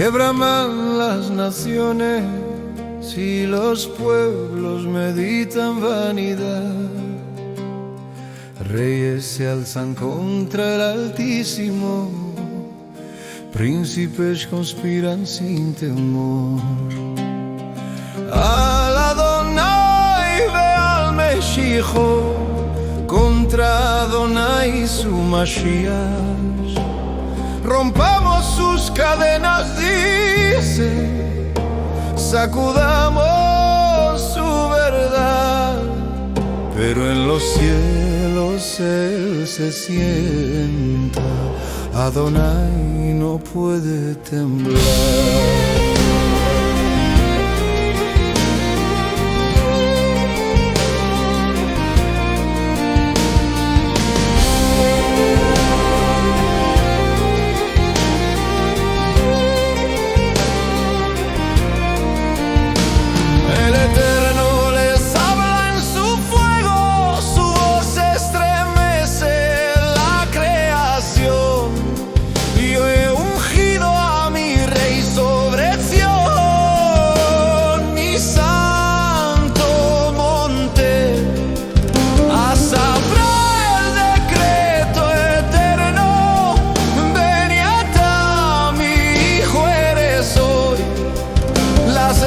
que braman las naciones y los pueblos meditan vanidad. Reyes se alzan contra el Altísimo, príncipes conspiran sin temor. Al Adonai ve'al Meshijo, contra Adonai su Mashiach. Rompamos sus cadenas, dice, sacudamos su verdad, pero en los cielos Él se sienta, Adonai no puede temblar.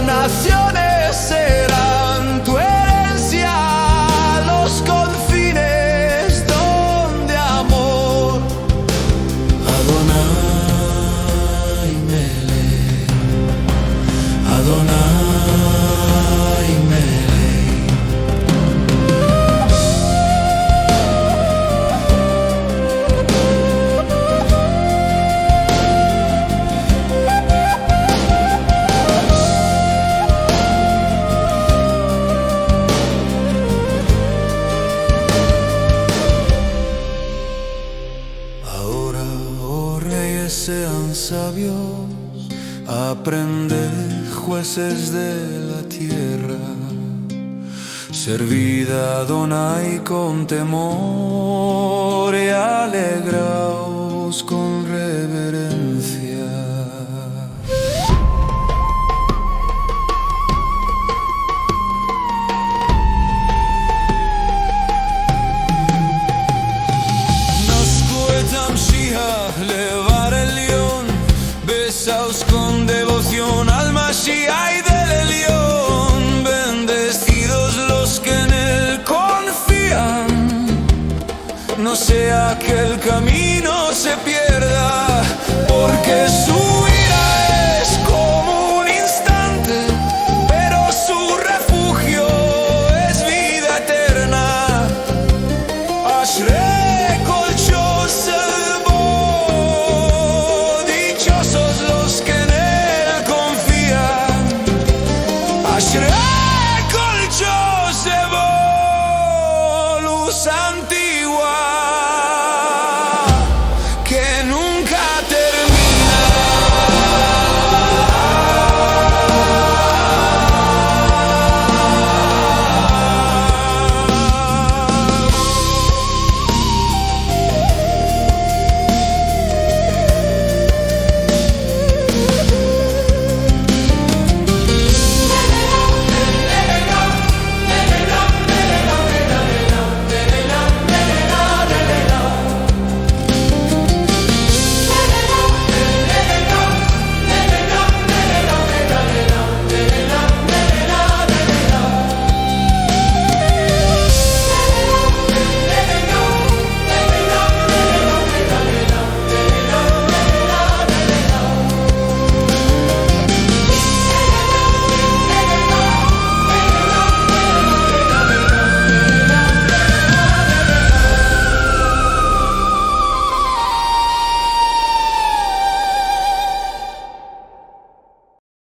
Naciones serán tu herencia, los confines donde amor. Adonai Melech, Adonai Melech. Sean sabios, aprended, jueces de la tierra, servid a Adonai con temor y alegraos con reverencia. Besaos con devoción al Mashiach del Elión, bendecidos los que en él confían. No sea que el camino se pierda, porque su ira es como un instante, pero su refugio es vida eterna. Ashrei kol Yosef, I should